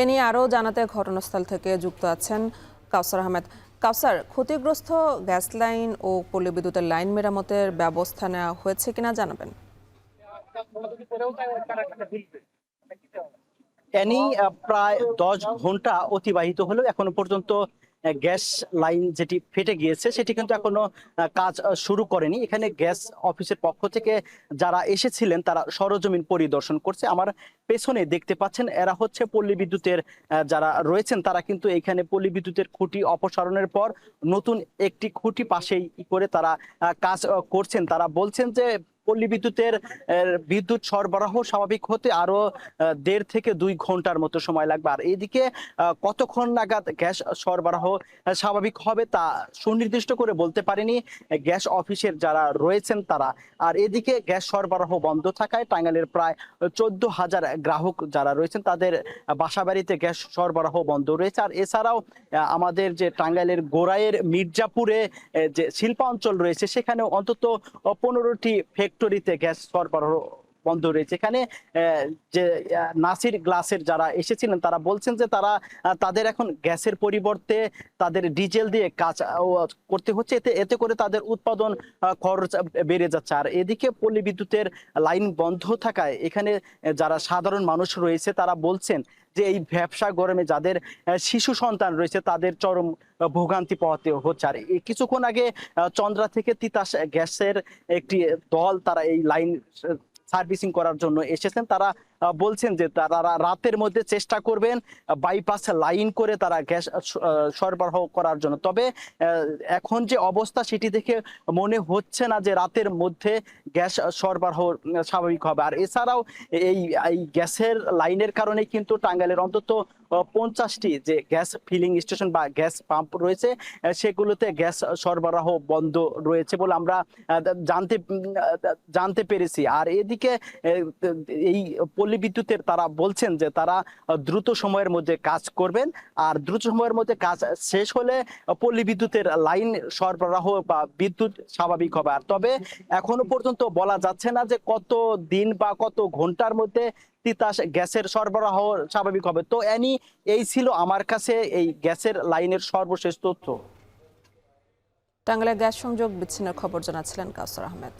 এ নিয়ে আরও জানাতে ঘটনাস্থল থেকে যুক্ত আছেন কাউসার আহমেদ। কাউসার, ক্ষতিগ্রস্ত গ্যাস লাইন ও পল্লী বিদ্যুতের লাইন মেরামতের ব্যবস্থা নেওয়া হয়েছে কিনা জানাবেন। এনি প্রায় ১০ ঘন্টা অতিবাহিত হলো এখনো পর্যন্ত গ্যাস লাইন যেটি ফেটে গিয়েছে সেটি কিন্তু এখনো কাজ শুরু করেনি। এখানে গ্যাস অফিসের পক্ষ থেকে যারা এসেছিলেন তারা সরজমিন পরিদর্শন করছে। আমার পেছনে দেখতে পাচ্ছেন এরা হচ্ছে পল্লী বিদ্যুতের যারা রয়েছেন তারা কিন্তু এখানে পল্লী বিদ্যুতের খুঁটি অপসারণের পর নতুন একটি খুঁটি পাশেই করে তারা কাজ করছেন। তারা বলছেন যে পল্লী বিদ্যুতের বিদ্যুৎ সরবরাহ স্বাভাবিক হতে আরো ১.৫ থেকে ২ ঘন্টার মতো সময় লাগবে। আর এদিকে কতক্ষণ নাগাদ গ্যাস সরবরাহ স্বাভাবিক হবে তা সুনির্দিষ্ট করে বলতে পারেনি গ্যাস অফিসের যারা রয়েছেন তারা। আর এদিকে গ্যাস সরবরাহ বন্ধ থাকায় টাঙ্গাইলের প্রায় ১৪,০০০ গ্রাহক যারা রয়েছেন তাদের বাসাবাড়িতে গ্যাস সরবরাহ বন্ধ রয়েছে। আর এছাড়াও আমাদের যে টাঙ্গাইলের গোরাইয়ের মির্জাপুরে যে শিল্পাঞ্চল রয়েছে সেখানে অন্তত ১৫টি ফ্যাক্টরিতে গ্যাস সরবরাহ বন্ধ রয়েছে। এখানে যে নাসির গ্লাসের যারা এসেছিলেন তারা বলছেন যে তারা তাদের এখন গ্যাসের পরিবর্তে তাদের ডিজেল দিয়ে কাজ করতে হচ্ছে। এতে করে তাদের উৎপাদন খরচ বেড়ে যাচ্ছে। আর এদিকে পল্লী বিদ্যুতের লাইন বন্ধ থাকায় এখানে যারা সাধারণ মানুষ রয়েছে তারা বলছেন যে এই ব্যবসা গরমে যাদের শিশু সন্তান রয়েছে তাদের চরম ভোগান্তি পোহাতে হচ্ছে। আর কিছুক্ষণ আগে চন্দ্রা থেকে তিতাস গ্যাসের একটি দল তারা এই লাইন সার্ভিসিং করার জন্য এসেছেন। তারা বলছেন যে তারা রাতের মধ্যে চেষ্টা করবেন বাইপাস লাইন করে তারা গ্যাস সরবরাহ করার জন্য। তবে এখন যে অবস্থা সেটি দেখে মনে হচ্ছে না যে রাতের মধ্যে গ্যাস সরবরাহ স্বাভাবিক হবে। আর এছাড়াও এই গ্যাসের লাইনের কারণে কিন্তু টাঙ্গাইলের অন্তত ৫০টি যে গ্যাস ফিলিং স্টেশন বা গ্যাস পাম্প রয়েছে সেগুলোতে গ্যাস সরবরাহ বন্ধ রয়েছে বলে আমরা জানতে পেরেছি। আর এদিকে এই পল্লী বিদ্যুতের তারা বলছেন যে তারা দ্রুত সময়ের মধ্যে কাজ করবেন। আর দ্রুত সময়ের মধ্যে কাজ শেষ হলে পল্লী বিদ্যুতের লাইন সরবরাহ বা বিদ্যুৎ স্বাভাবিক হবে। আর তবে এখনো পর্যন্ত বলা যাচ্ছে না যে কত দিন বা কত ঘন্টার মধ্যে তিতাস গ্যাসের সরবরাহ স্বাভাবিক হবে। তো এই ছিল আমার কাছে এই গ্যাসের লাইনের সর্বশেষ তথ্য। টাঙ্গাইলে গ্যাস সংযোগ বিচ্ছিন্নের খবর জানাচ্ছিলেন কাউসার আহমেদ।